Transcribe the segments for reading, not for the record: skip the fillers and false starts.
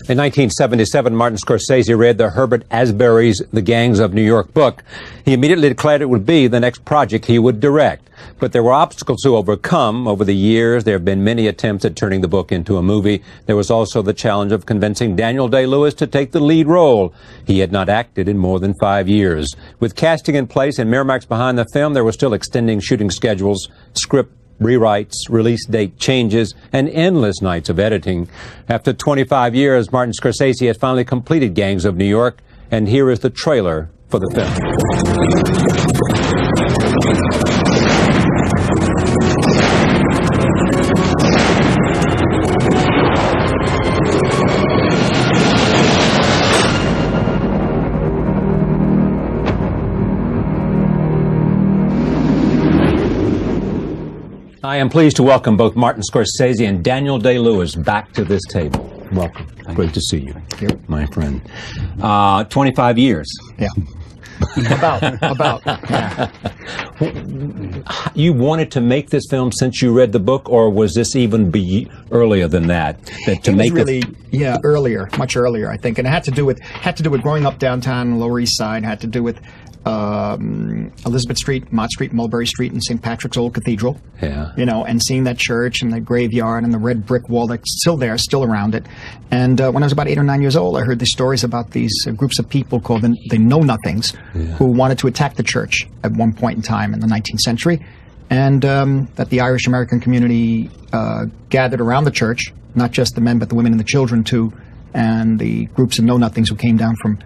In 1977, Martin Scorsese read the Herbert Asbury's The Gangs of New York book. He immediately declared it would be the next project he would direct. But there were obstacles to overcome. Over the years, there have been many attempts at turning the book into a movie. There was also the challenge of convincing Daniel Day-Lewis to take the lead role. He had not acted in more than 5 years. With casting in place and Miramax behind the film, there were still extending shooting schedules, script rewrites, release date changes, and endless nights of editing. After 25 years, Martin Scorsese has finally completed Gangs of New York, and here is the trailer for the film. I am pleased to welcome both Martin Scorsese and Daniel Day-Lewis back to this table. Welcome. Great to see you. Thank you. My friend. 25 years. Yeah. About. Yeah. You wanted to make this film since you read the book, or was this even earlier than that? Earlier, much earlier, I think, and it had to do with growing up downtown on the Lower East Side. It had to do with Elizabeth Street, Mott Street, Mulberry Street, and St. Patrick's Old Cathedral. Yeah. You know, and seeing that church and the graveyard and the red brick wall that's still there, still around it. And when I was about 8 or 9 years old, I heard these stories about these groups of people called the Know-Nothings, who wanted to attack the church at one point in time in the 19th century, and that the Irish American community gathered around the church, not just the men, but the women and the children too, and the groups of Know-Nothings who came down from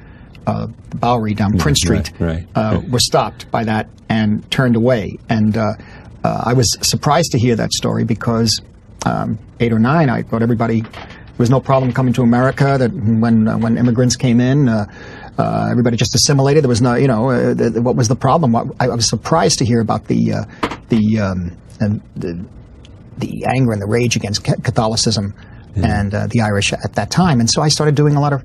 the Bowery down Prince Street were stopped by that and turned away. And I was surprised to hear that story because 8 or 9, I thought there was no problem coming to America, that when immigrants came in, everybody just assimilated. There was no, what was the problem? I was surprised to hear about the anger and the rage against Catholicism and the Irish at that time. And so I started doing a lot of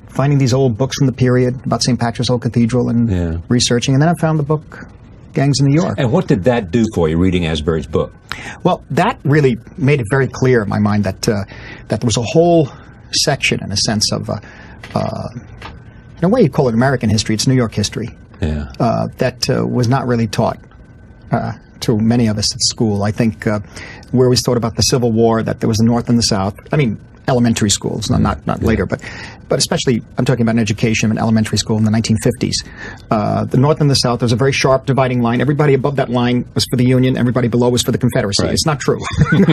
finding these old books from the period about St. Patrick's Old Cathedral and researching. And then I found the book Gangs of New York. And what did that do for you, reading Asbury's book? Well, that really made it very clear in my mind that there was a whole section, in a sense, of, in a way you call it American history, it's New York history, that was not really taught to many of us at school. I think we always thought about the Civil War, that there was the North and the South. I mean, elementary schools, not later, but especially I'm talking about an education in elementary school in the 1950s. The North and the South, there was a very sharp dividing line. Everybody above that line was for the Union, everybody below was for the Confederacy. Right. It's not true.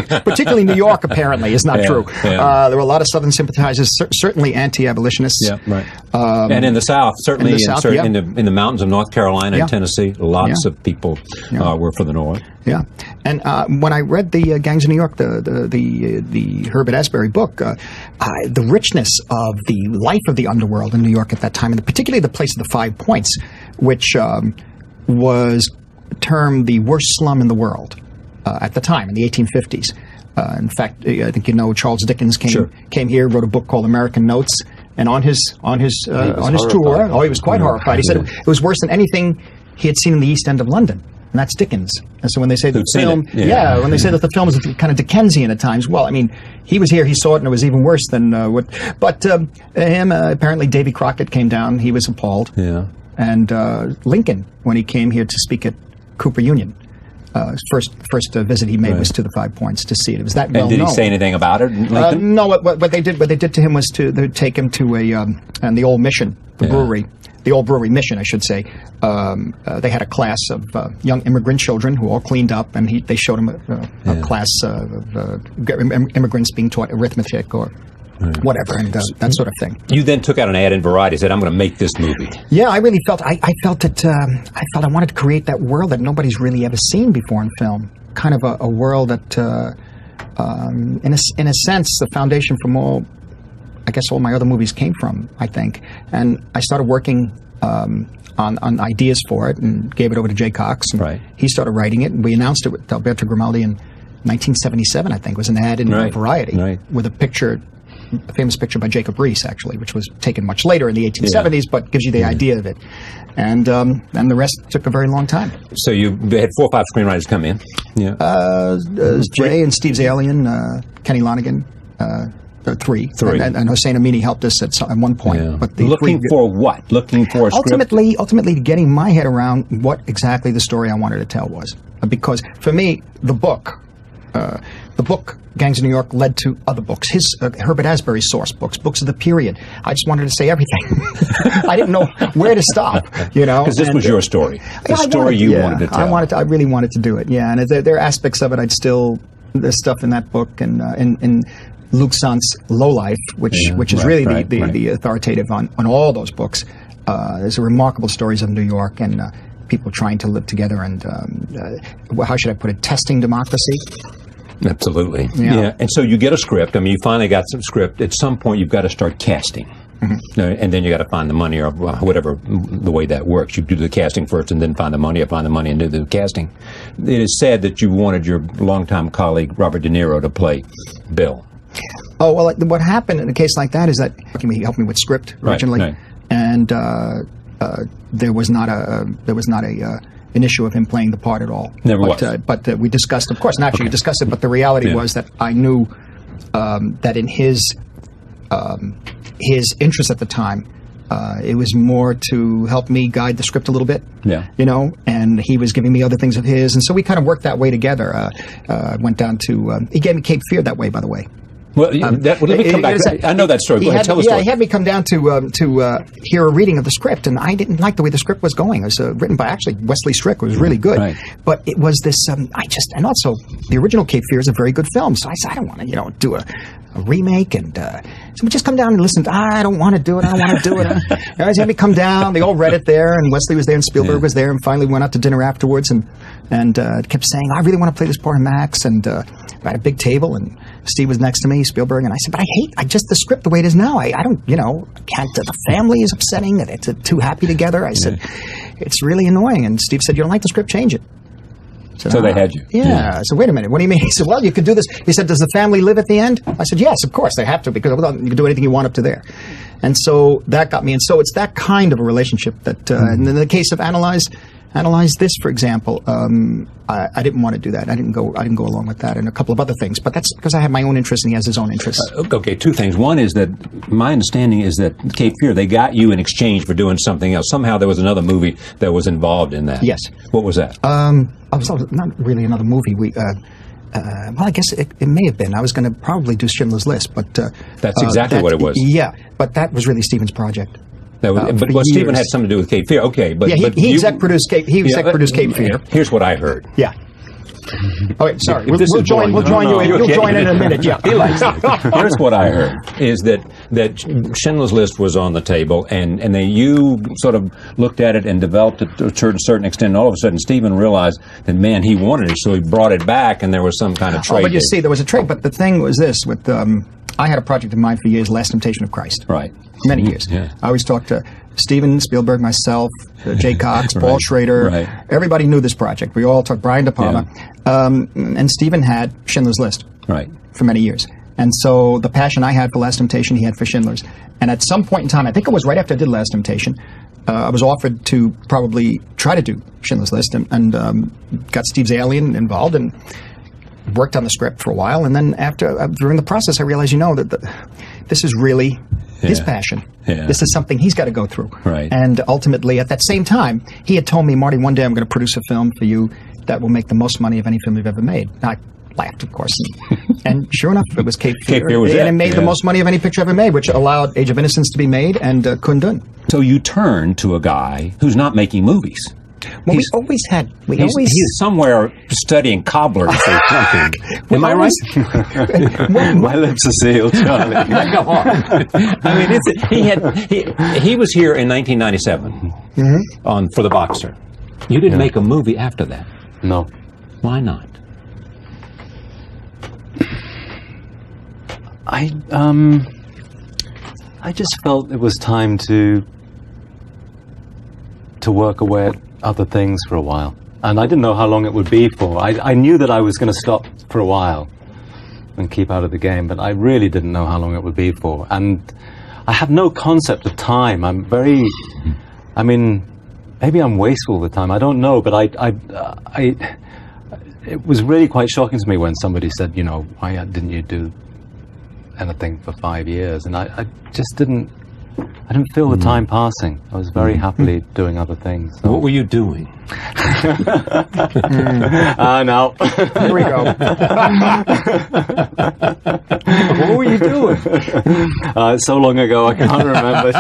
Particularly New York, apparently, is not true. Yeah. There were a lot of Southern sympathizers, certainly anti-abolitionists. Yeah, right. And in the South, certainly in the mountains of North Carolina and Tennessee, lots of people were for the North. Yeah, and when I read the Gangs of New York, the Herbert Asbury book, the richness of the life of the underworld in New York at that time, and particularly the place of the 5 Points, which was termed the worst slum in the world at the time in the 1850s. In fact, I think Charles Dickens came here, wrote a book called American Notes, and on his tour, he was quite horrified. He said it was worse than anything he had seen in the East End of London. And that's Dickens. And so when they say the film, when they say that the film is kind of Dickensian at times, well, I mean, he was here, he saw it, and it was even worse than what. But him, apparently, Davy Crockett came down. He was appalled. Yeah. And Lincoln, when he came here to speak at Cooper Union, first visit he made was to the 5 Points to see it. It was that well known. And did he say anything about it, Lincoln? No. What they did to him was to take him to the old Mission, the brewery. The old brewery Mission, I should say. They had a class of young immigrant children who all cleaned up, and they showed him a class of immigrants being taught arithmetic or whatever, and that sort of thing. You then took out an ad in Variety, said, "I'm going to make this movie." Yeah, I really felt I felt I wanted to create that world that nobody's really ever seen before in film. Kind of a world that, in a sense, the foundation from all my other movies came from, I think. And I started working on ideas for it and gave it over to Jay Cox. And he started writing it, and we announced it with Alberto Grimaldi in 1977, I think. It was an ad in Variety with a famous picture by Jacob Riis, actually, which was taken much later in the 1870s, but gives you the idea of it. And the rest took a very long time. So you had 4 or 5 screenwriters come in? Jay and Steve Zalian, Kenny Lonergan, Three. Three. And Hossein Amini helped us at one point. Yeah. But the looking for what? Looking for a script? Ultimately getting my head around what exactly the story I wanted to tell was. Because for me, the book, Gangs of New York, led to other books. His Herbert Asbury source books of the period. I just wanted to say everything. I didn't know where to stop, you know. Because this was your story. The story you wanted to tell. I really wanted to do it, yeah. And there are aspects of it there's stuff in that book and in Luc Sant's Low Life, which is really the authoritative on all those books. There's remarkable stories of New York and people trying to live together and, how should I put it, testing democracy. Absolutely. Yeah. And so you get a script. I mean, you finally got some script. At some point, you've got to start casting. Mm-hmm. And then you got to find the money or whatever the way that works. You do the casting first and then find the money and do the casting. It is said that you wanted your longtime colleague, Robert De Niro, to play Bill. Oh, well, what happened in a case like that is that he helped me with script originally. Right. And there was not an issue of him playing the part at all. Never was. But we discussed, of course, naturally we discussed it, but the reality was that I knew that in his interest at the time, it was more to help me guide the script a little bit, you know, and he was giving me other things of his, and so we kind of worked that way together. I went down to, he gave me Cape Fear that way, by the way. Well, let me come back. I know that story. Go ahead, tell the story. Yeah, he had me come down to hear a reading of the script, and I didn't like the way the script was going. It was written by, actually, Wesley Strick. It was really good. Right. But it was this, and also, the original Cape Fear is a very good film, so I said, I don't want to, do a remake, and so we just come down and listen. I don't want to do it. I don't want to do it. Guys had me come down. They all read it there, and Wesley was there, and Spielberg was there, and finally we went out to dinner afterwards, and kept saying, I really want to play this part of Max, and we had a big table, and Steve was next to me, Spielberg, and I said, but I just the script the way it is now. I don't, can't, the family is upsetting, it's too happy together. I said, it's really annoying. And Steve said, you don't like the script, change it. So they had you. Yeah. I said, wait a minute, what do you mean? He said, well, you could do this. He said, does the family live at the end? I said, yes, of course, they have to, because you can do anything you want up to there. And so that got me. And so it's that kind of a relationship that, and in the case of Analyze This, for example, I didn't want to do that. I didn't go along with that and a couple of other things. But that's because I have my own interests and he has his own interests. Okay, two things. One is that my understanding is that Cape Fear, they got you in exchange for doing something else. Somehow there was another movie that was involved in that. Yes. What was that? It was not really another movie. Well, I guess it may have been. I was going to probably do Schindler's List, but that's exactly what it was. Yeah, but that was really Stephen's project. But Stephen had something to do with Cape Fear. Okay, but he exec produced Cape Fear. Here's what I heard. Yeah. Okay, sorry. We'll join you. You'll join in a minute. Yeah. He likes it. Here's what I heard is that Schindler's List was on the table, and you sort of looked at it and developed it to a certain extent. And all of a sudden, Stephen realized that he wanted it, so he brought it back, and there was some kind of trade. But you see, there was a trade. But the thing was this: with I had a project in mind for years, Last Temptation of Christ. Right. Many years. Yeah. I always talked to Steven Spielberg, myself, Jay Cox, Paul Schrader. Right. Everybody knew this project. We all talked, Brian De Palma. Yeah. And Steven had Schindler's List for many years. And so the passion I had for Last Temptation, he had for Schindler's. And at some point in time, I think it was right after I did Last Temptation, I was offered to probably try to do Schindler's List and got Steve Zalian involved and worked on the script for a while. And then during the process, I realized, that this is really his passion. Yeah. This is something he's got to go through. Right. And ultimately, at that same time, he had told me, Marty, one day I'm going to produce a film for you that will make the most money of any film you've ever made. I laughed, of course. And sure enough, it was Cape Fear. And it made the most money of any picture ever made, which allowed Age of Innocence to be made and Kundun. So you turned to a guy who's not making movies. Well, he's somewhere studying cobblers or something. Am I right? My lips are sealed, Charlie. Go on. I mean, he was here in 1997 for The Boxer. You didn't make a movie after that. No. Why not? I just felt it was time to work away at other things for a while, and I didn't know how long it would be for. I knew that I was going to stop for a while and keep out of the game, but I really didn't know how long it would be for, and I have no concept of time. Maybe I'm wasteful of the time, I don't know, but it was really quite shocking to me when somebody said, why didn't you do anything for 5 years, and I just didn't feel the time passing. I was very happily doing other things. So. What were you doing? No. Here we go. What were you doing? So long ago, I can't remember.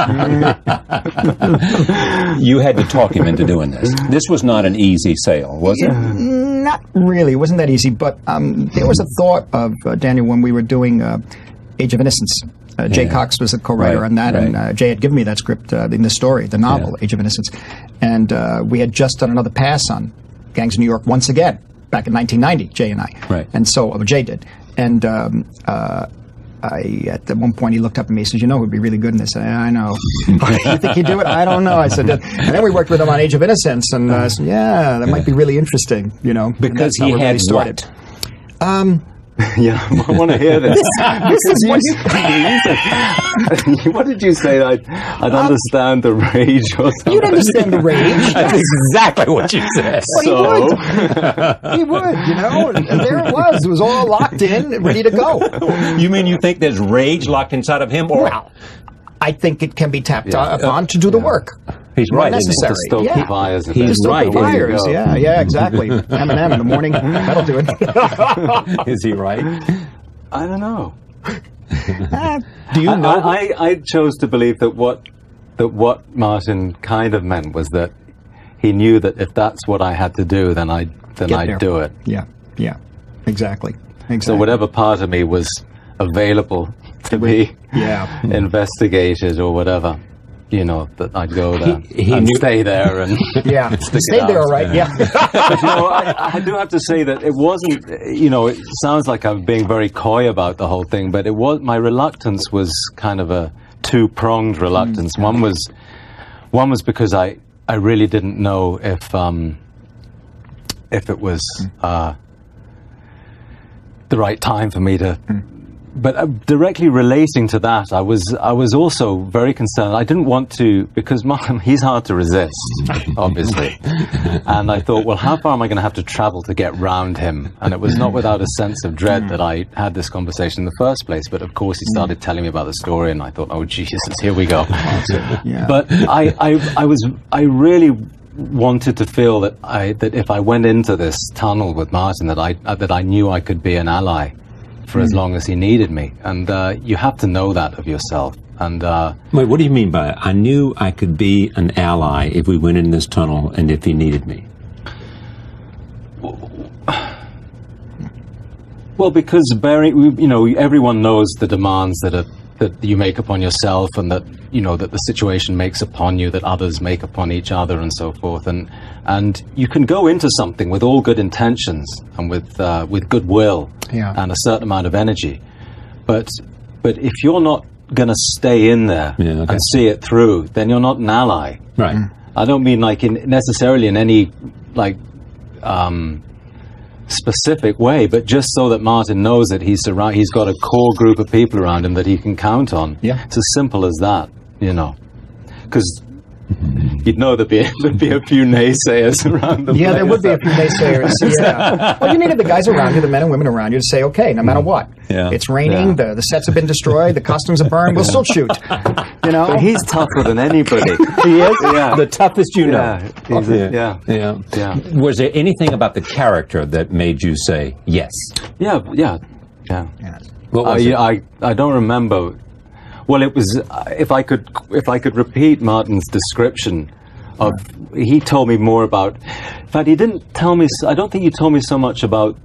You had to talk him into doing this. This was not an easy sale, was it? Not really. It wasn't that easy. But there was a thought of, Daniel, when we were doing Age of Innocence. Jay Cox was a co-writer on that, and Jay had given me that script in the story, the novel, Age of Innocence. And we had just done another pass on Gangs of New York once again, back in 1990, Jay and I. Right. And so, Jay did. And at one point, he looked up at me and says, "You know who'd be really good in this?" I know. You think he'd do it? I don't know. I said, and then we worked with him on Age of Innocence, and I said, yeah, that might be really interesting, you know. Because he had really started. What? Yeah, I want to hear this. This is What did you say? I'd understand the rage or something. You'd understand the rage. That's exactly what you said. Well, he would, you know. And there it was. It was all locked in, ready to go. You mean you think there's rage locked inside of him? Or Well, I think it can be tapped upon to do the work. he's right, isn't necessary. To stoke the fires. He's To stoke right. the fires. Yeah, exactly. M&M in the morning, that'll do it. Is he right? I don't know. Do you know? I chose to believe that what Martin kind of meant was that he knew that if that's what I had to do, then I'd do it. Yeah, exactly. So whatever part of me was available to be investigated or whatever, you know, that I'd go there and stay there and stay there, right? Yeah. But, you know, I do have to say that it wasn't, you know, it sounds like I'm being very coy about the whole thing, but my reluctance was kind of a two-pronged reluctance. One was because I really didn't know if it was the right time for me to. But directly relating to that, I was also very concerned. I didn't want to, because he's hard to resist, obviously. And I thought, well, how far am I going to have to travel to get round him? And it was not without a sense of dread that I had this conversation in the first place. But of course, he started telling me about the story, and I thought, oh Jesus, here we go. But I really wanted to feel that if I went into this tunnel with Martin, that I knew I could be an ally for as long as he needed me, and you have to know that of yourself. And wait, what do you mean by it? I knew I could be an ally if we went in this tunnel and if he needed me. Well, because everyone knows the demands that you make upon yourself, and that that the situation makes upon you, that others make upon each other, and so forth. And you can go into something with all good intentions and with goodwill and a certain amount of energy, but if you're not going to stay in there and see it through, then you're not an ally. Right. I don't mean necessarily in any specific way, but just so that Martin knows that he's got a core group of people around him that he can count on. Yeah. It's as simple as that, because you'd know there'd be a few naysayers around the place. There would be a few naysayers. Well, you needed the guys around you, the men and women around you, to say, okay, no matter what. It's raining, the sets have been destroyed, the costumes are burned, we'll still shoot. But he's tougher than anybody. He is? The toughest you know. Yeah. Was there anything about the character that made you say yes? Yeah. What was it? I don't remember. Well, it was if I could repeat Martin's description of. He told me more about. In fact, he didn't tell me. I don't think he told me so much about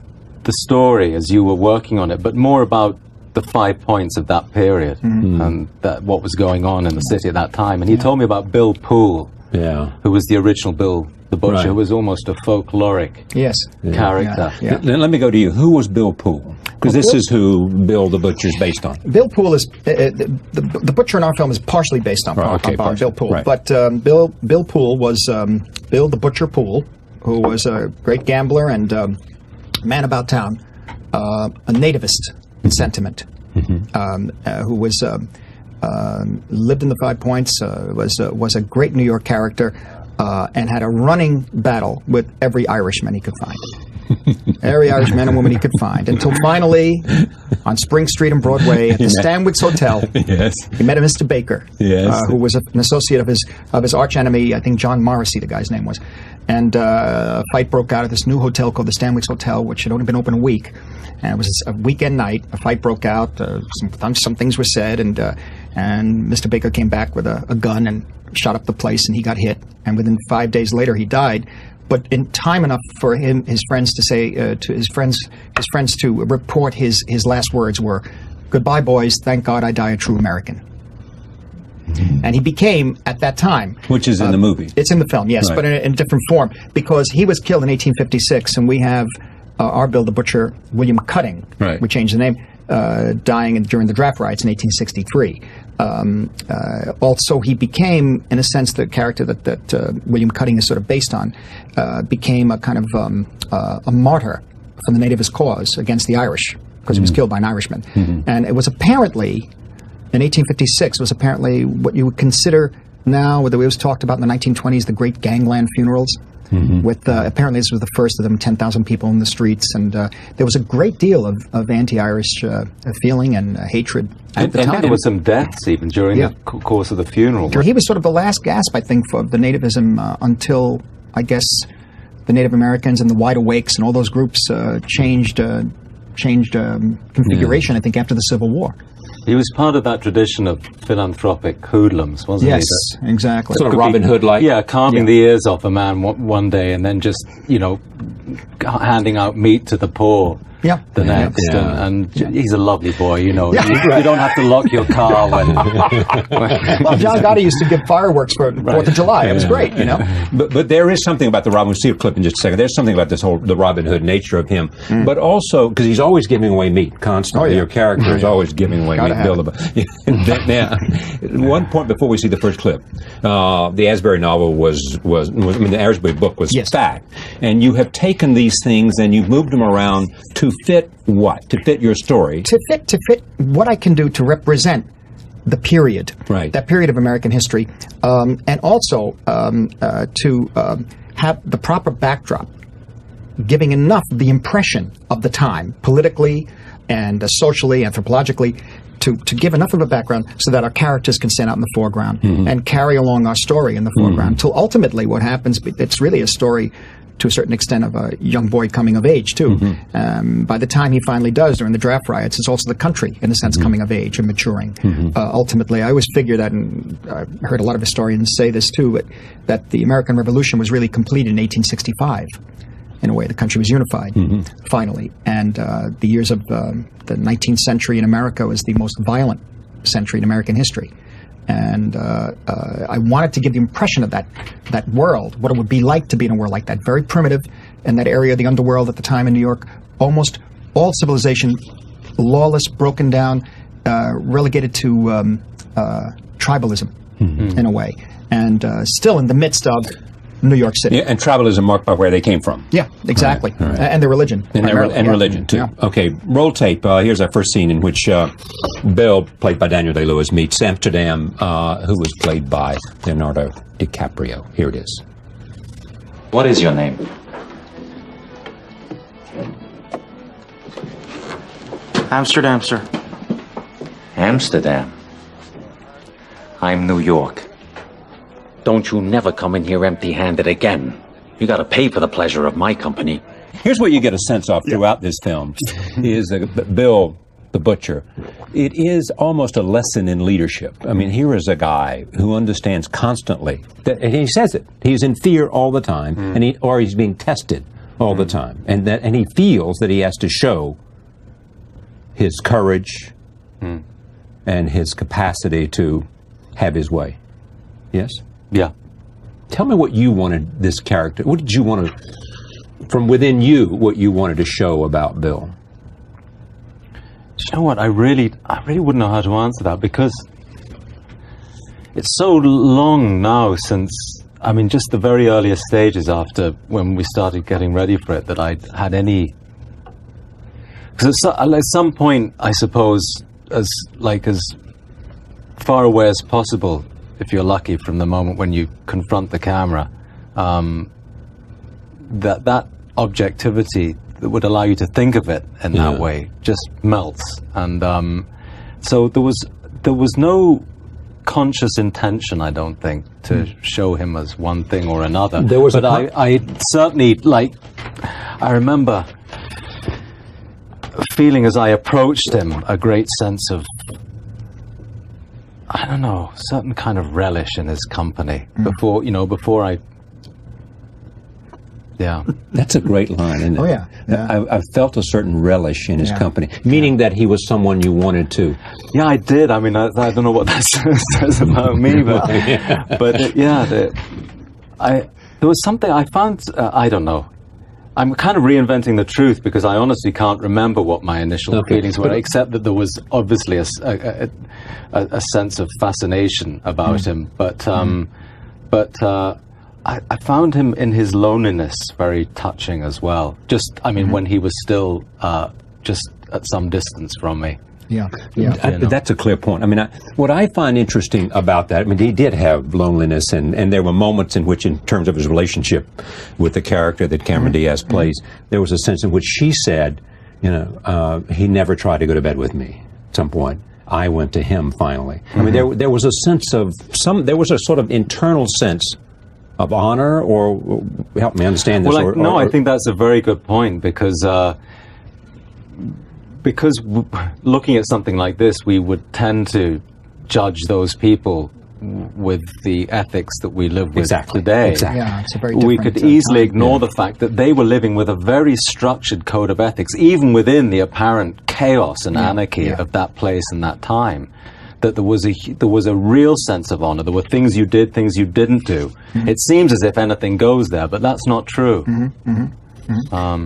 the story as you were working on it, but more about the 5 points of that period and what was going on in the city at that time. And he told me about Bill Poole, who was the original Bill the Butcher, who was almost a folkloric character. Let me go to you. Who was Bill Poole? Because this is who Bill the Butcher is based on. Bill Poole is the Butcher in our film is partially based on Bill Poole, but Bill Poole was Bill the Butcher Poole, who was a great gambler and man about town, a nativist in sentiment, who was lived in the 5 Points, was a great New York character, and had a running battle with every Irishman he could find. Every Irish man and woman he could find. Until finally, on Spring Street and Broadway, at the Stanwix Hotel, he met a Mr. Baker, who was an associate of his arch enemy, I think John Morrissey, the guy's name was. And a fight broke out at this new hotel called the Stanwix Hotel, which had only been open a week. And it was a weekend night. A fight broke out. Some things were said, and Mr. Baker came back with a gun and shot up the place, and he got hit. And within 5 days later, he died. But in time enough for his friends to say to his friends to report his last words were, "Goodbye, boys. Thank God I die a true American." And he became, at that time... Which is in the movie. It's in the film, yes, right. But in a different form. Because he was killed in 1856, and we have our Bill the Butcher, William Cutting, right. We changed the name, dying during the draft riots in 1863. Also, he became, in a sense, the character that William Cutting is sort of based on, became a kind of a martyr for the nativist cause against the Irish, because he was killed by an Irishman. And it was apparently... In 1856, was apparently what you would consider now, what it was talked about in the 1920s, the great gangland funerals. With apparently this was the first of them, 10,000 people in the streets, and there was a great deal of anti-Irish feeling and hatred at the time. There were some deaths even during the course of the funeral. He was sort of the last gasp, I think, for the nativism until, I guess, the Native Americans and the Wide Awakes and all those groups changed configuration, I think, after the Civil War. He was part of that tradition of philanthropic hoodlums, wasn't he? Yes, exactly. Sort of Robin Hood-like. Yeah, carving the ears off a man one day and then just, handing out meat to the poor the next. And he's a lovely boy, you don't have to lock your car when... Well, John Gotti used to give fireworks for 4th of July. It was great, But there is something about the Robin Hood. See a clip in just a second. There's something about the Robin Hood nature of him. But also, because he's always giving away meat constantly. Your character is always giving away meat. One point before we see the first clip, the Asbury novel the Asbury book was fact. And you have taken these things and you've moved them around to fit what? To fit your story? To fit what I can do to represent the period, that period of American history, and also to have the proper backdrop, giving enough of the impression of the time, politically and socially, anthropologically, to give enough of a background so that our characters can stand out in the foreground and carry along our story in the foreground. Till ultimately what happens, it's really a story to a certain extent of a young boy coming of age, too. By the time he finally does during the draft riots, it's also the country, in a sense, coming of age and maturing. Ultimately, I always figure that, and I've heard a lot of historians say this, too, but that the American Revolution was really completed in 1865. In a way, the country was unified, finally. And the years of the 19th century in America was the most violent century in American history. And I wanted to give the impression of that world, what it would be like to be in a world like that, very primitive, in that area of the underworld at the time in New York, almost all civilization, lawless, broken down, relegated to tribalism, in a way, and still in the midst of New York City. And tribalism marked by where they came from. Yeah, exactly. Right. And their religion. And religion, too. Yeah. Okay, roll tape. Here's our first scene in which Bill, played by Daniel Day-Lewis, meets Amsterdam, who was played by Leonardo DiCaprio. Here it is. What is your name? Amsterdam, sir. Amsterdam. I'm New York. Don't you never come in here empty-handed again. You gotta pay for the pleasure of my company. Here's what you get a sense of throughout this film, is Bill the Butcher. It is almost a lesson in leadership. I mean, here is a guy who understands constantly, and he says it, he's in fear all the time, or he's being tested all the time, and he feels that he has to show his courage and his capacity to have his way. Yes? Yeah. Tell me what you wanted this character, what did you want to, from within you, what you wanted to show about Bill? You know what, I really wouldn't know how to answer that, because it's so long now since, I mean, just the very earliest stages after when we started getting ready for it, that I'd had any, because at some point, I suppose, as far away as possible, if you're lucky, from the moment when you confront the camera, that objectivity that would allow you to think of it in that way just melts. And so there was no conscious intention, I don't think, to show him as one thing or another. But I certainly, like, I remember feeling as I approached him a great sense of, I don't know, certain kind of relish in his company before I. Yeah, that's a great line, isn't it? Oh yeah, I felt a certain relish in his company, meaning that he was someone you wanted to. Yeah, I did. I mean, I don't know what that says about me, but there was something I found. I don't know. I'm kind of reinventing the truth because I honestly can't remember what my initial feelings were, except that there was obviously a sense of fascination about him. But I found him in his loneliness very touching as well. Just, I mean, when he was still just at some distance from me. Yeah. That's a clear point. I mean, what I find interesting about that, I mean, he did have loneliness, and there were moments in which, in terms of his relationship with the character that Cameron Diaz plays, there was a sense in which she said, he never tried to go to bed with me at some point. I went to him finally. I mean, there was a sense of there was a sort of internal sense of honor, or help me understand this. Well, I think that's a very good point, because looking at something like this, we would tend to judge those people with the ethics that we live with today. Exactly. Yeah, it's a very different we could easily ignore the fact that they were living with a very structured code of ethics, even within the apparent chaos and anarchy of that place and that time. That there was a real sense of honor. There were things you did, things you didn't do. It seems as if anything goes there, but that's not true. As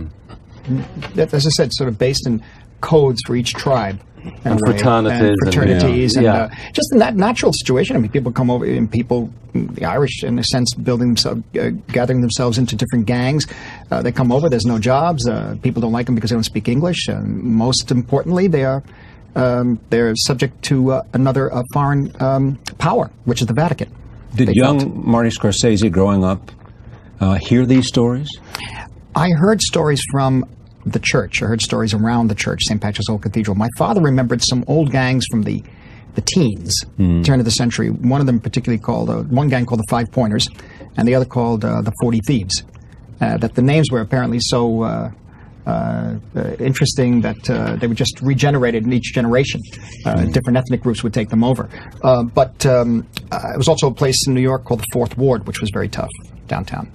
I said, sort of based in codes for each tribe. And fraternities. And just in that natural situation. I mean, people come over, and the Irish, in a sense, gathering themselves into different gangs. They come over, there's no jobs. People don't like them because they don't speak English. Most importantly, they're subject to another foreign power, which is the Vatican. Did young Marty Scorsese, growing up, hear these stories? I heard stories from the church. I heard stories around the church, St. Patrick's Old Cathedral. My father remembered some old gangs from the teens, turn of the century. One of them particularly one gang called the Five Pointers, and the other called the 40 Thieves. That the names were apparently so interesting that they were just regenerated in each generation. Different ethnic groups would take them over. But it was also a place in New York called the Fourth Ward, which was very tough downtown.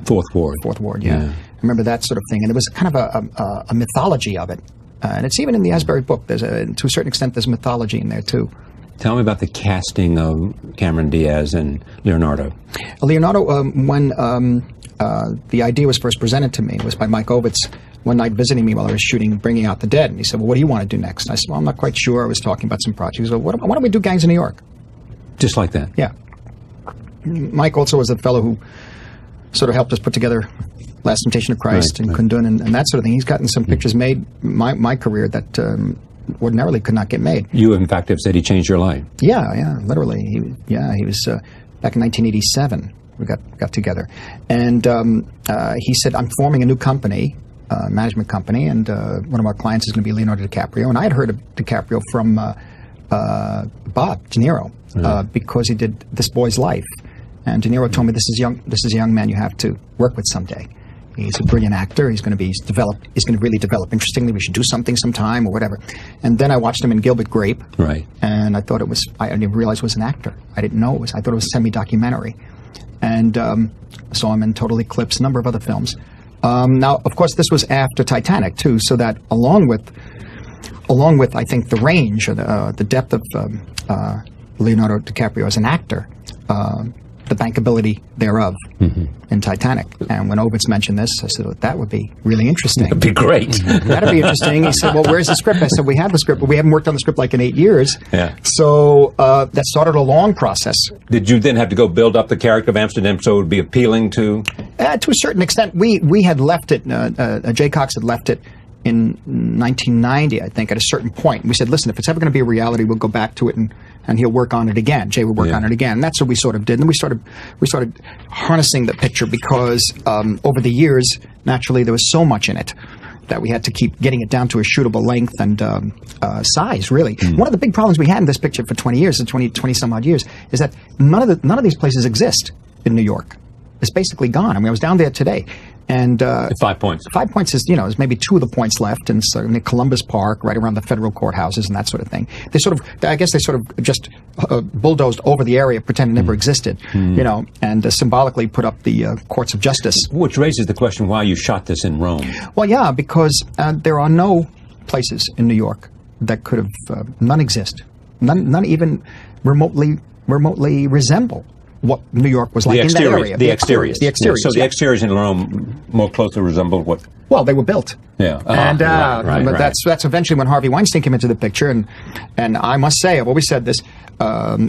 Fourth Ward. Fourth Ward, yeah. I remember that sort of thing. And there was kind of a mythology of it. And it's even in the Asbury book. To a certain extent, there's mythology in there, too. Tell me about the casting of Cameron Diaz and Leonardo. Leonardo, when the idea was first presented to me, was by Mike Ovitz, one night visiting me while I was shooting Bringing Out the Dead. And he said, well, what do you want to do next? And I said, well, I'm not quite sure. I was talking about some projects. He said, why don't we do Gangs of New York? Just like that? Yeah. Mike also was a fellow who sort of helped us put together Last Temptation of Christ and Kundun and that sort of thing. He's gotten some pictures made my career that ordinarily could not get made. You, in fact, have said he changed your life. Yeah, literally. He was back in 1987. We got together, and he said, "I'm forming a new company, management company, and one of our clients is going to be Leonardo DiCaprio." And I had heard of DiCaprio from Bob De Niro because he did This Boy's Life, and De Niro told me, "This is a young man you have to work with someday. He's a brilliant actor. He's going to really develop interestingly. We should do something sometime or whatever." And then I watched him in Gilbert Grape, right? And I thought I didn't realize it was an actor. I didn't know it was. I thought it was a semi-documentary. And saw him in Total Eclipse, a number of other films. Now, of course, this was after Titanic too, so that along with I think the range or the depth of Leonardo DiCaprio as an actor, the bankability thereof in Titanic. And when Ovitz mentioned this, I said, well, that would be really interesting. That'd be great. That'd be interesting. He said, well, where's the script? I said, we have the script, but we haven't worked on the script like in 8 years. Yeah. So that started a long process. Did you then have to go build up the character of Amsterdam so it would be appealing to? To a certain extent. We had left it, Jay Cox had left it in 1990, I think, at a certain point. And we said, listen, if it's ever going to be a reality, we'll go back to it, and he'll work on it again. Jay would work on it again. And that's what we sort of did. And we started harnessing the picture because over the years, naturally, there was so much in it that we had to keep getting it down to a shootable length and size, really. One of the big problems we had in this picture for 20 years, 20 some odd years, is that none of these places exist in New York. It's basically gone. I mean, I was down there today. And 5 Points. 5 Points is, there's maybe 2 of the points left, and so in Columbus Park, right around the federal courthouses and that sort of thing. I guess they sort of just bulldozed over the area, pretend it never existed, and symbolically put up the courts of justice. Which raises the question why you shot this in Rome. Well, yeah, because there are no places in New York that could have, none exist. None even remotely resemble what New York was like in that area. The exteriors. The exteriors. So the exteriors in Rome more closely resembled what? Well, they were built. Yeah. And right. that's eventually when Harvey Weinstein came into the picture, and I must say, I've always said this,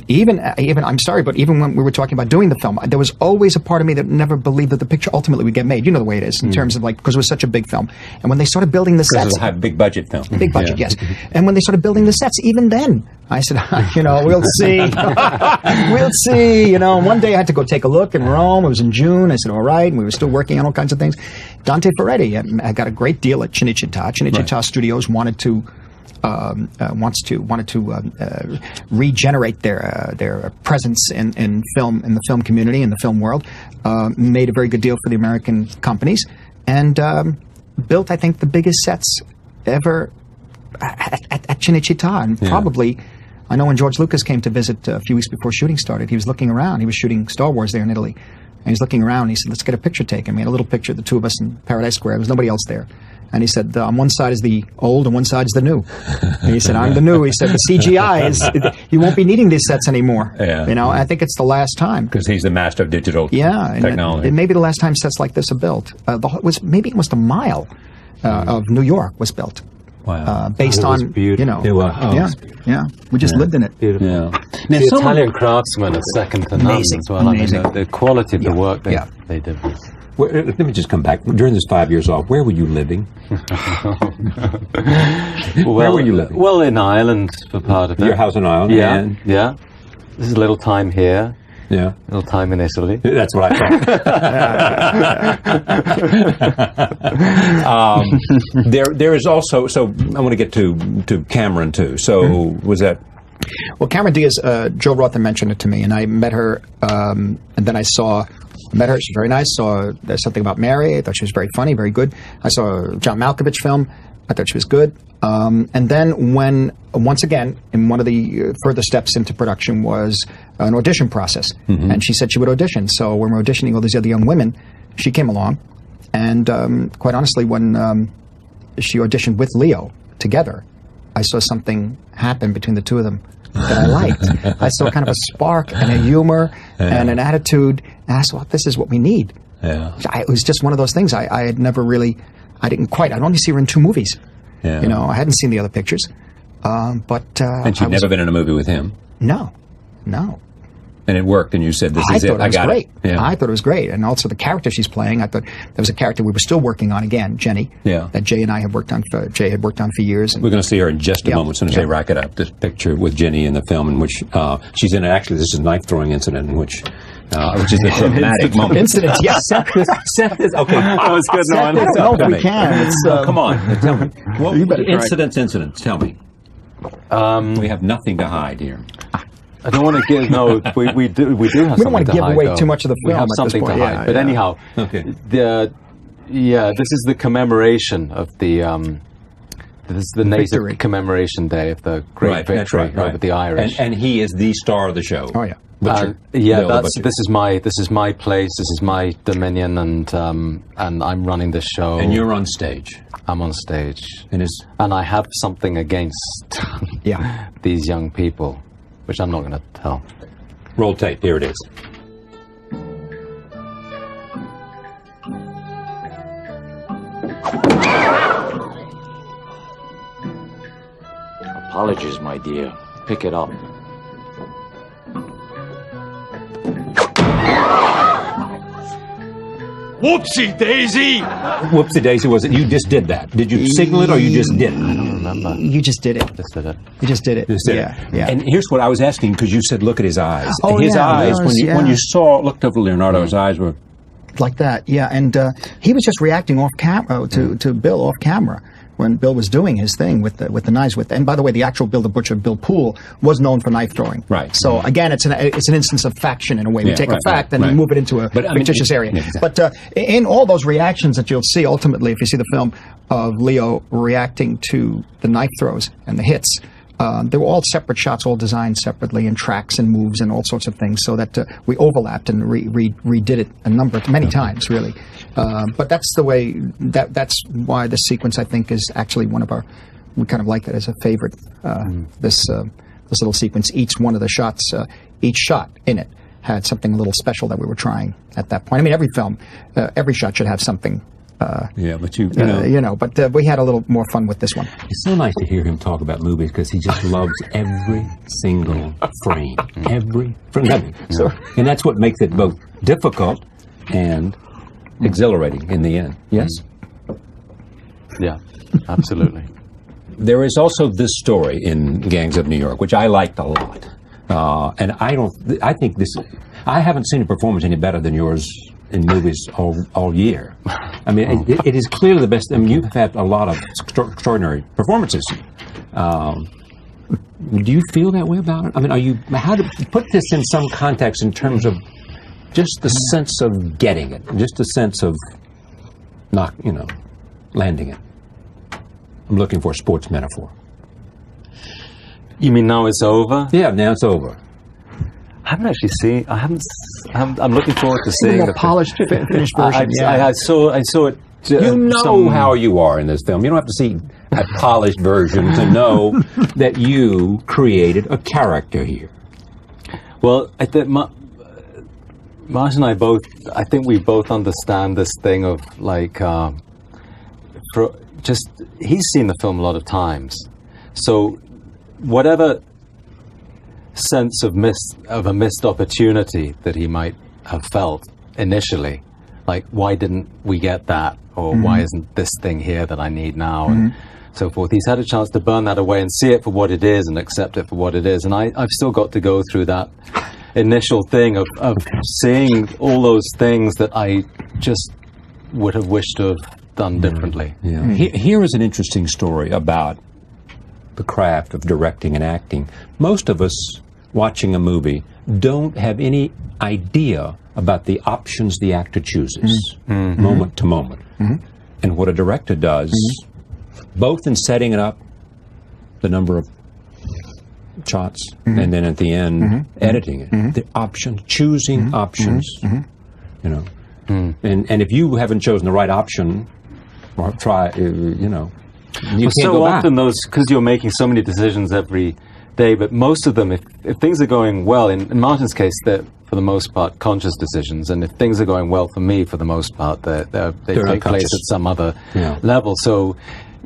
even I'm sorry, but even when we were talking about doing the film, there was always a part of me that never believed that the picture ultimately would get made. You know the way it is in terms of because it was such a big film. And when they started building the sets, because it was a big budget film. Big budget, yes. And when they started building the sets, even then, I said, we'll see. We'll see. One day I had to go take a look in Rome. It was in June. I said, all right. And we were still working on all kinds of things. Dante Ferretti, I got a great deal at Cinecittà. Cinecittà Studios wanted to regenerate their presence in the film community, in the film world. Made a very good deal for the American companies, and built, I think, the biggest sets ever at Cinecittà. And probably, I know when George Lucas came to visit a few weeks before shooting started, he was looking around. He was shooting Star Wars there in Italy. And he's looking around, and he said, let's get a picture taken. We had a little picture of the two of us in Paradise Square. There was nobody else there. And he said, on one side is the old, and one side is the new. And he said, I'm the new. He said, the CGI you won't be needing these sets anymore. Yeah. I think it's the last time. Because he's the master of digital technology. It may be the last time sets like this are built. Maybe almost a mile of New York was built. Wow. Based on, It was. Yeah. We just lived in it. Beautiful. Yeah. Now, the Italian craftsmen are second to none Amazing. as well. Amazing. I mean, the quality of the work they did was... Let me just come back. During this 5 years off, where were you living? Where were you living? Well, in Ireland for part of it. Your house in Ireland? Yeah, yeah. This is a little time here. Yeah. A little time in Italy. That's what I thought. There is also, so I want to get to Cameron too. So was that? Well, Cameron Diaz, Joe Roth mentioned it to me, and I met her, and then I met her. She's very nice. Saw something about Mary. I thought she was very funny, very good. I saw a John Malkovich film. I thought she was good. And then once again, in one of the further steps into production was an audition process. Mm-hmm. And she said she would audition. So when we're auditioning all these other young women, she came along. And quite honestly, when she auditioned with Leo together, I saw something happen between the two of them that I liked. I saw kind of a spark and a humor and an attitude. And I said, well, this is what we need. Yeah. It was just one of those things. I had never really, I'd only see her in 2 movies. Yeah. I hadn't seen the other pictures. And she'd never been in a movie with him? No. And it worked, and you said, this is it, I got it. Yeah. I thought it was great. And also the character she's playing, I thought there was a character we were still working on again, Jenny, that Jay and I had worked on for years. And we're going to see her in just a moment as soon as they rack it up. This picture with Jenny in the film in which she's in, actually, this is a knife-throwing incident in which is a dramatic moment. Incident, yes. Seth is, okay. That was good. I don't know if we can. Come on, tell me. Well, you better incidents, tell me. We have nothing to hide here. I don't want to give. No, we do have something to hide. We don't want to give away though. too much of the film. We have at something this point. to hide. But anyhow, this is the commemoration of the. This is the native commemoration day of the great victory over the Irish. And he is the star of the show. Oh yeah. This is my place. This is my dominion, and I'm running this show. And you're on stage. I'm on stage, and I have something against these young people, which I'm not going to tell. Roll tape. Here it is. Apologies, my dear. Pick it up. Whoopsie daisy! Whoopsie daisy, was it you just did that? Did you signal it or you just did it? I don't remember. You just did it. Just did it. You just did it. Just did yeah, it. yeah. And here's what I was asking, because you said look at his eyes. Oh, his yeah, eyes, yes, when you looked over Leonardo, his eyes were... Like that, yeah. And he was just reacting off camera to Bill off camera when Bill was doing his thing with the knives. And by the way, the actual Bill the Butcher, Bill Poole, was known for knife throwing. Right. So again, it's an instance of faction in a way. We take a fact and we move it into a fictitious area. Yeah, exactly. But in all those reactions that you'll see, ultimately, if you see the film of Leo reacting to the knife throws and the hits, they were all separate shots, all designed separately, and tracks and moves and all sorts of things, so that we overlapped and redid it many times, really. But that's the way. That's why this sequence, I think, is actually one of our. We kind of like that as a favorite. This little sequence. Each one of the shots, each shot in it had something a little special that we were trying at that point. I mean, every film, every shot should have something. Yeah, but you know. But we had a little more fun with this one. It's so nice to hear him talk about movies because he just loves every single frame. Every frame. And that's what makes it both difficult and exhilarating in the end. Yes? Yeah, absolutely. There is also this story in Gangs of New York, which I liked a lot. And I think I haven't seen a performance any better than yours in movies all year. I mean, it is clearly the best. I mean, you've had a lot of extraordinary performances. Do you feel that way about it? I mean, how to put this in some context in terms of just the sense of getting it, just the sense of landing it? I'm looking for a sports metaphor. You mean now it's over? Yeah, now it's over. I haven't actually seen. I'm looking forward to seeing the more polished, finished version. I saw it. You know how you are in this film. You don't have to see a polished version to know that you created a character here. Well, I think Martin and I both. I think we both understand this thing of like, he's seen the film a lot of times, so whatever sense of a missed opportunity that he might have felt initially, like why didn't we get that, or why isn't this thing here that I need now, and so forth. He's had a chance to burn that away and see it for what it is and accept it for what it is. And I've still got to go through that initial thing of seeing all those things that I just would have wished to have done differently. Yeah. Here is an interesting story about the craft of directing and acting. Most of us watching a movie don't have any idea about the options the actor chooses moment to moment. And what a director does, both in setting it up, the number of shots, and then at the end, editing it, the options, choosing options, you know. And if you haven't chosen the right option, or try, you can't so go back. often those, because you're making so many decisions every day, but most of them, if things are going well, in Martin's case, they're for the most part conscious decisions, and if things are going well for me, for the most part, they take place at some other level. So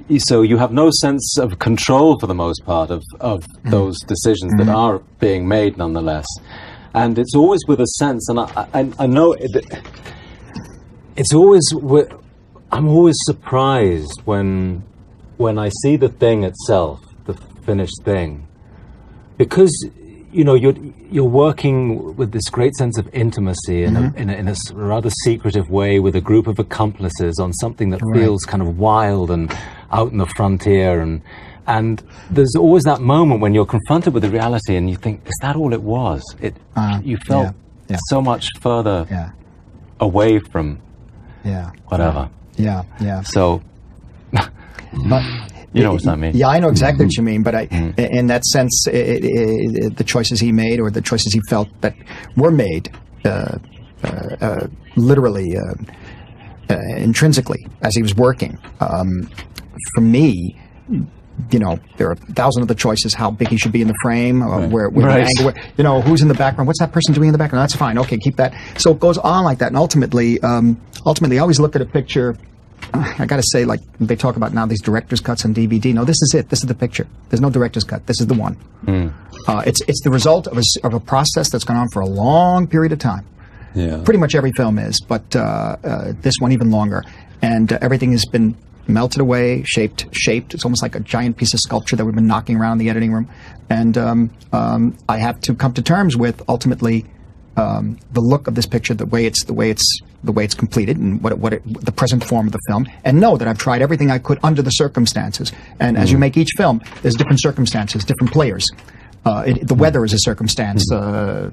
you have no sense of control for the most part of those decisions that are being made nonetheless. And it's always with a sense, and I know it's always, I'm always surprised when I see the thing itself, the finished thing, because you're working with this great sense of intimacy in a rather secretive way with a group of accomplices on something that feels kind of wild and out in the frontier, and there's always that moment when you're confronted with the reality and you think, is that all it was? You felt so much further away from whatever. So, but you know what I mean? Yeah, I know exactly what you mean, but in that sense, the choices he made, or the choices he felt that were made, literally, intrinsically, as he was working. For me, there are 1,000 other choices: how big he should be in the frame, where the angle, who's in the background, what's that person doing in the background? That's fine. Okay, keep that. So it goes on like that, and ultimately, I always look at a picture. I got to say, like they talk about now, these director's cuts on DVD. No, this is it. This is the picture. There's no director's cut. This is the one. It's the result of a process that's gone on for a long period of time. Pretty much every film is, but this one even longer. And everything has been melted away, shaped. It's almost like a giant piece of sculpture that we've been knocking around in the editing room. And I have to come to terms with ultimately the look of this picture, the way it's completed, and the present form of the film, and know that I've tried everything I could under the circumstances. And as you make each film, there's different circumstances, different players. The weather is a circumstance. The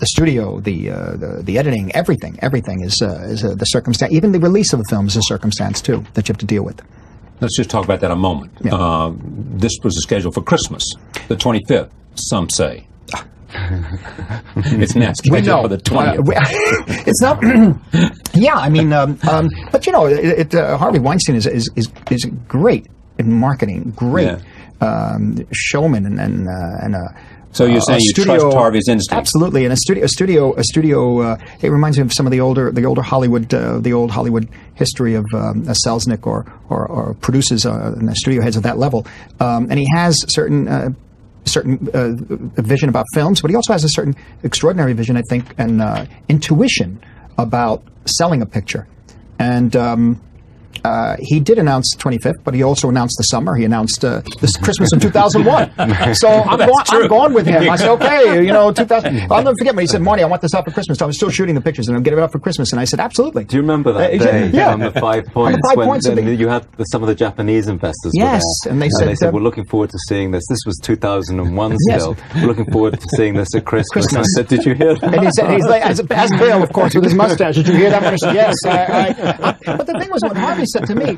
studio, the editing, everything is the circumstance. Even the release of a film is a circumstance too that you have to deal with. Let's just talk about that a moment. Yeah. This was scheduled for Christmas, the 25th. Some say. It's now scheduled for the 20th. It's not. Yeah, I mean, but you know, Harvey Weinstein is great in marketing. Great. Showman and so you're saying you trust Harvey's instinct? Absolutely, and a studio. It reminds me of some of the older Hollywood, the old Hollywood history of Selznick or producers and the studio heads at that level. And he has certain vision about films, but he also has a certain extraordinary vision, I think, and intuition about selling a picture. And he did announce 25th, but he also announced the summer. He announced this Christmas of 2001. So I'm going with him. I said, okay, you know, 2000. I'll never forget when he said, Marty, I want this out for Christmas. So I was still shooting the pictures, and I'm getting it out for Christmas. And I said, absolutely. Do you remember that day on the 5 points? The 5 points when you had some of the Japanese investors were there, and they said, we're looking forward to seeing this. This was 2001 still. We're looking forward to seeing this at Christmas. I said, did you hear that? And he said, he's like, as Bill, of course, with his mustache. Did you hear that? I said, yes. But the thing was, when Harvey said to me,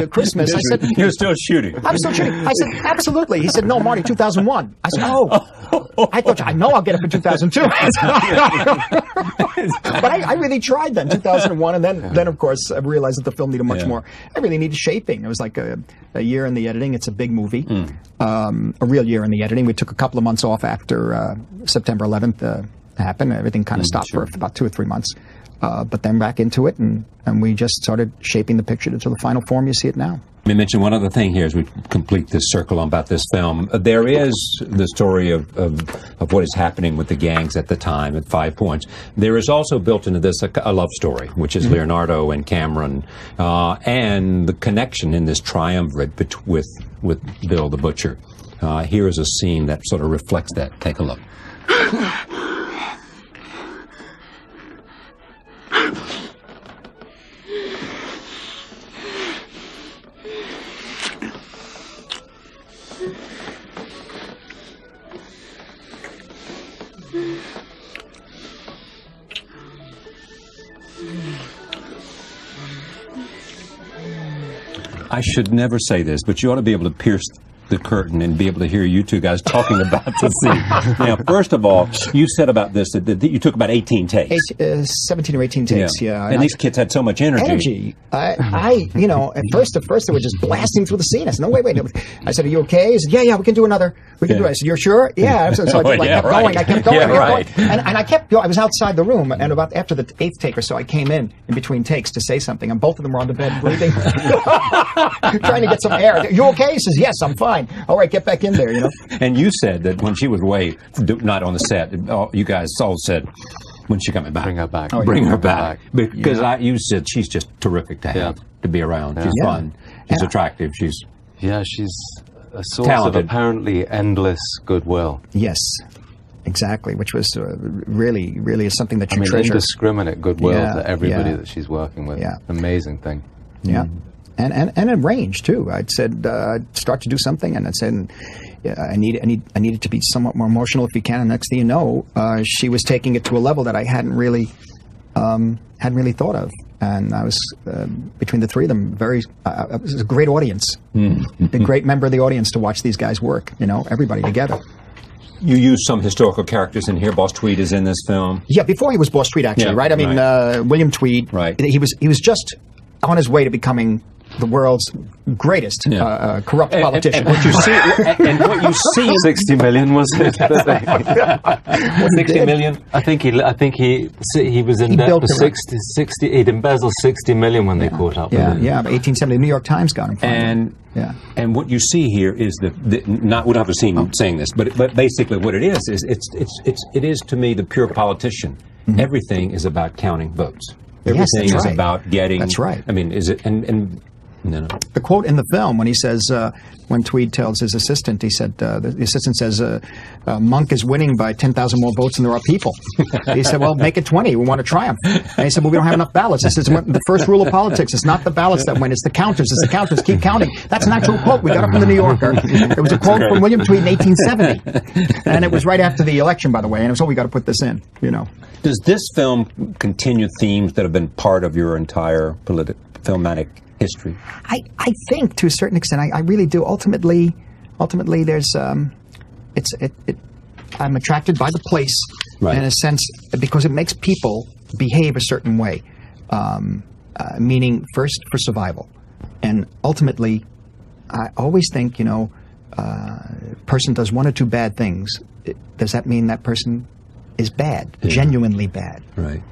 Christmas, I said, you're still shooting. I'm still shooting. I said, absolutely. He said, no, Marty, 2001. I said, I thought, I know I'll get it for 2002. But I really tried then, 2001, and then of course I realized that the film needed much more. I really needed shaping. It was like a year in the editing. It's a big movie, a real year in the editing. We took a couple of months off after September 11th happened. Everything kind of stopped for about 2 or 3 months. But then back into it, and we just started shaping the picture to the final form you see it now. Let me mention one other thing here as we complete this circle about this film. There is the story of what is happening with the gangs at the time at 5 Points. There is also built into this a love story, which is Leonardo and Cameron, and the connection in this triumvirate with Bill the Butcher. Here is a scene that sort of reflects that. Take a look. I should never say this, but you ought to be able to pierce the curtain and be able to hear you two guys talking about the scene. Now, first of all, you said about this that you took about 18 takes. 17 or 18 takes, yeah. And these kids had so much energy. You know, at first they were just blasting through the scene. I said, no, wait. I said, are you okay? He said, yeah, we can do another. We can do it. I said, you're sure? Yeah. So I kept going. I kept going. And I kept going. I was outside the room, and about after the 8th take or so, I came in between takes to say something, and both of them were on the bed breathing, trying to get some air. Are you okay? He says, yes, I'm fine. All right, get back in there, you know. And you said that when she was away, not on the set, you guys all said, when's she coming back? Bring her back. Bring her back. Because you said she's just terrific to have, to be around. She's fun. She's attractive. She's a source talented. of apparently endless goodwill. Yes. Exactly, which was really is something that you treasure. Indiscriminate goodwill to everybody that she's working with. Yeah. Amazing thing. Yeah. And a range too. I'd said I'd start to do something, and I said I needed to be somewhat more emotional if you can. And next thing you know, she was taking it to a level that I hadn't really thought of. And I was between the three of them, it was a great audience, a great member of the audience to watch these guys work. You know, everybody together. You use some historical characters in here. Boss Tweed is in this film. Yeah, before he was Boss Tweed, actually, right? I mean, William Tweed. Right. He was just on his way to becoming the world's greatest corrupt politician. And what you see, 60 million was it? 60 million. I think he was in debt for 60. He'd embezzled 60 million when they caught up. Yeah, 1870. The New York Times got him. And what you see here is we don't have to see him saying this, but basically what it is it is to me the pure politician. everything is about counting votes. Yes, Everything that's is right. about getting. That's right. I mean, is it? And no. The quote in the film when he says, when Tweed tells his assistant, he said, the assistant says, Monk is winning by 10,000 more votes than there are people. He said, well, make it 20. We want to triumph. And he said, well, we don't have enough ballots. He says, the first rule of politics is not the ballots that win, it's the counters. It's the counters. Keep counting. That's an actual quote. We got it from the New Yorker. It was a quote from William Tweed in 1870. And it was right after the election, by the way. And it was, oh, we got to put this in, you know. Does this film continue themes that have been part of your entire filmatic history? I think to a certain extent, I really do. Ultimately, there's I'm attracted by the place in a sense because it makes people behave a certain way, meaning first for survival, and ultimately, I always think person does one or two bad things. Does that mean that person is bad, genuinely bad? Right.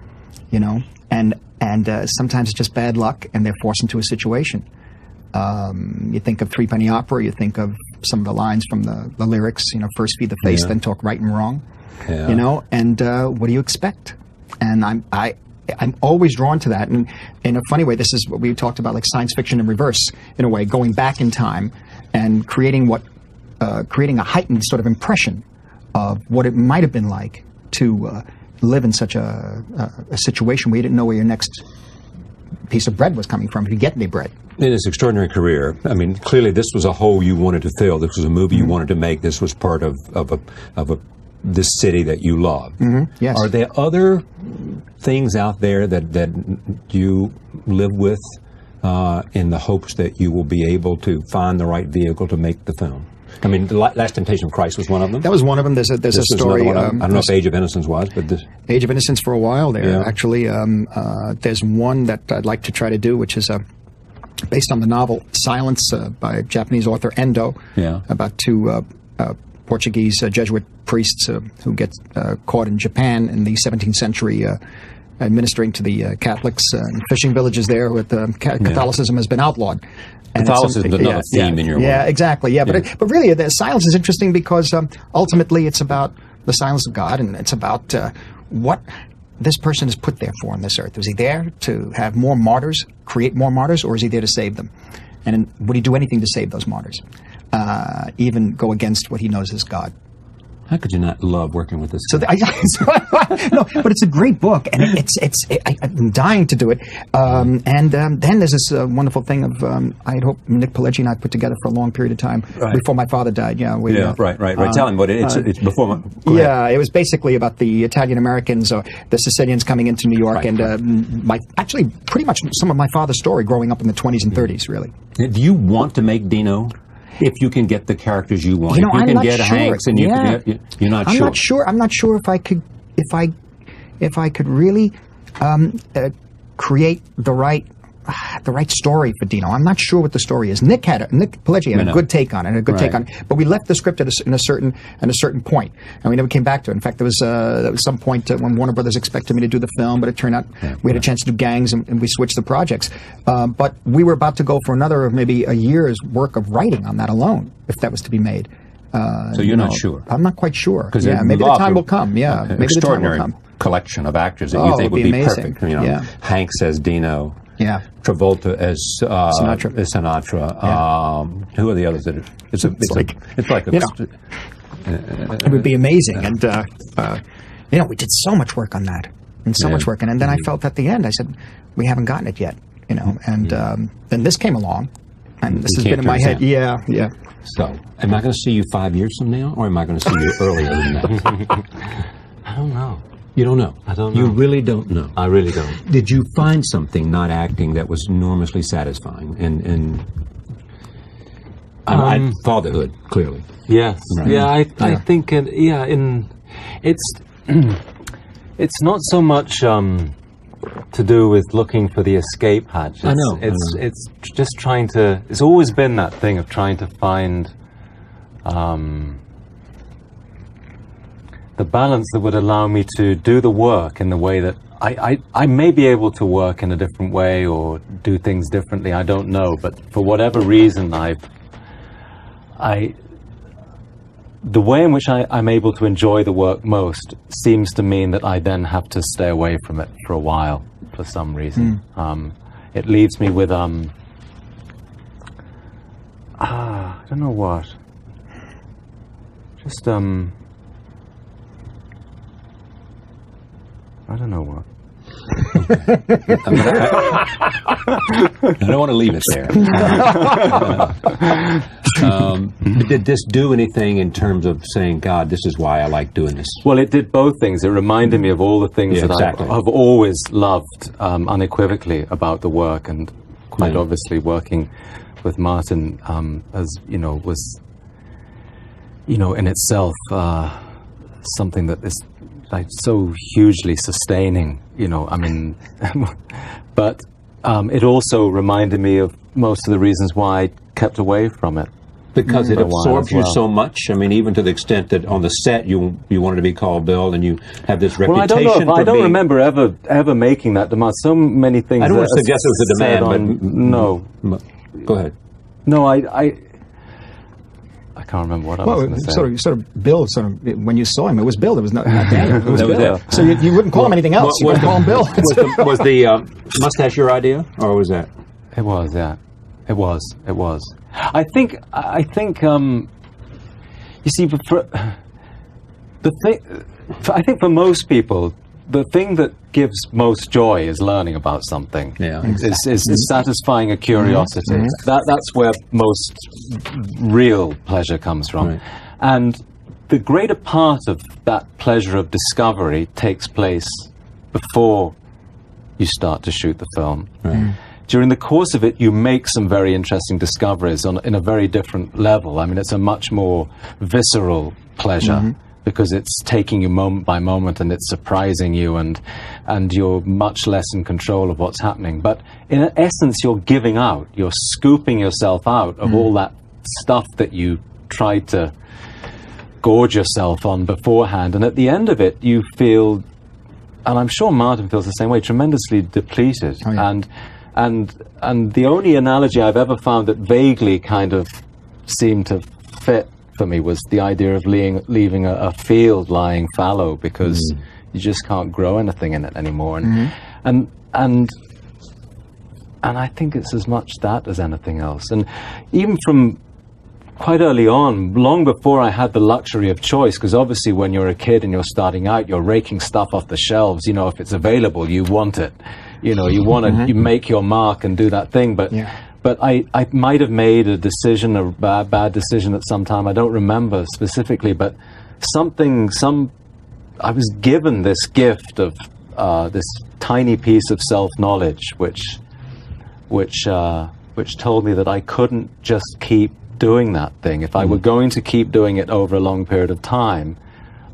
And sometimes it's just bad luck, and they're forced into a situation. You think of Threepenny Opera, you think of some of the lines from the lyrics, first feed the face, then talk right and wrong, and what do you expect? And I'm always drawn to that. And in a funny way, this is what we talked about, like science fiction in reverse, in a way, going back in time and creating a heightened sort of impression of what it might have been like to live in such a situation where you didn't know where your next piece of bread was coming from, if you get any bread. In his extraordinary career, I mean, clearly this was a hole you wanted to fill. This was a movie you wanted to make. This was part of this city that you love. Yes. Are there other things out there that you live with in the hopes that you will be able to find the right vehicle to make the film? I mean, The Last Temptation of Christ was one of them. That was one of them. There's a story. I don't know if Age of Innocence was, but this... Age of Innocence for a while there. Actually, there's one that I'd like to try to do, which is based on the novel Silence by Japanese author Endo, about two Portuguese Jesuit priests who get caught in Japan in the 17th century administering to the Catholics in fishing villages there with Catholicism has been outlawed. Catholicism is another theme in your work. Yeah, exactly. Yeah, but really, the silence is interesting because ultimately it's about the silence of God, and it's about what this person is put there for on this earth. Is he there to have more martyrs, create more martyrs, or is he there to save them? And would he do anything to save those martyrs, even go against what he knows is God? How could you not love working with this guy? No, but it's a great book, and I'm dying to do it. And then there's this wonderful thing of I had hoped Nick Pileggi and I put together for a long period of time before my father died. Right. Tell him what it's before. It was basically about the Italian Americans, the Sicilians coming into New York, and actually pretty much some of my father's story growing up in the 20s and 30s. Really. Do you want to make Dino? If you can get the characters you want, if you can get sure. Hanks, and you're not sure. I'm not sure if I could really create the right story for Dino. I'm not sure what the story is. Nick Pileggi had a good take on it, but we left the script at a certain point, and we never came back to it. In fact, there was some point when Warner Brothers expected me to do the film, but it turned out we had a chance to do Gangs, and we switched the projects. But we were about to go for another maybe a year's work of writing on that alone, if that was to be made. So you're not sure? I'm not quite sure. Maybe the time will come. Yeah, maybe the time will come. Collection of actors that you think would be amazing. Perfect. Hanks as Dino. Yeah. Travolta as Sinatra. Who are the others that it's like it would be amazing. And we did so much work on that, and so much work, and then I felt at the end, I said, we haven't gotten it yet, and then this came along, and this has been in my head. Yeah. So, am I going to see you 5 years from now, or am I going to see you earlier than that? I don't know. You don't know? I don't know. You really don't know? I really don't. Did you find something not acting that was enormously satisfying in fatherhood, clearly? Yes. Right. Yeah, I think it's not so much to do with looking for the escape hatch. It's just trying to, it's always been that thing of trying to find the balance that would allow me to do the work in the way that I may be able to work in a different way or do things differently, I don't know, but for whatever reason the way in which I'm able to enjoy the work most seems to mean that I then have to stay away from it for a while for some reason. It leaves me with I don't know what. Just I don't know what. I don't want to leave it there. Did this do anything in terms of saying, God, this is why I like doing this? Well, it did both things. It reminded me of all the things that exactly. I've always loved unequivocally about the work, and quite obviously working with Martin, as you know, was, you know, in itself something that is like so hugely sustaining, you know, I mean, but it also reminded me of most of the reasons why I kept away from it. Because it absorbs you so much. I mean, even to the extent that on the set you wanted to be called Bill, and you have this reputation. Well, I don't know. I don't remember ever making that demand. So many things. I don't want to suggest it was a demand, but no. Go ahead. No, I can't remember what I was going to say. Sort of Bill. Sort of when you saw him, it was Bill. It was not Daniel. It was That Bill. was it. So you wouldn't call him anything else. You would call him Bill. Was the mustache your idea, or was that? It was, yeah. It was. I think. You see, I think for most people, the thing that gives most joy is learning about something. Yeah, is satisfying a curiosity. That's where most real pleasure comes from, Right. and the greater part of that pleasure of discovery takes place before you start to shoot the film. Right. During the course of it, you make some very interesting discoveries in a very different level. I mean, it's a much more visceral pleasure because it's taking you moment by moment, and it's surprising you, and you're much less in control of what's happening. But in essence, you're giving out. You're scooping yourself out of all that stuff that you tried to gorge yourself on beforehand. And at the end of it, you feel, and I'm sure Martin feels the same way, tremendously depleted. Oh, yeah. And the only analogy I've ever found that vaguely kind of seemed to fit for me was the idea of leaving a field lying fallow because you just can't grow anything in it anymore. And I think it's as much that as anything else. And even from quite early on, long before I had the luxury of choice, because obviously when you're a kid and you're starting out, you're raking stuff off the shelves. You know, if it's available, you want it. You know, you want to you make your mark and do that thing. But I might have made a decision, a bad decision at some time. I don't remember specifically, but I was given this gift of this tiny piece of self-knowledge, which told me that I couldn't just keep doing that thing. If I were going to keep doing it over a long period of time,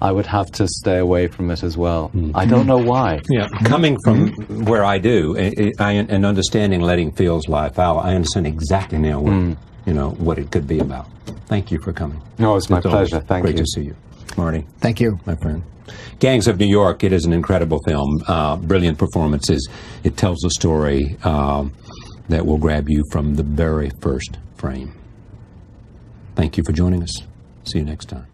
I would have to stay away from it as well. I don't know why. Yeah, coming from where I do, and understanding letting fields lie fallow, I understand exactly now what, you know, what it could be about. Thank you for coming. No, it's my pleasure. Thank you. Great to see you. Marty. Thank you. My friend. Gangs of New York, it is an incredible film. Brilliant performances. It tells a story that will grab you from the very first frame. Thank you for joining us. See you next time.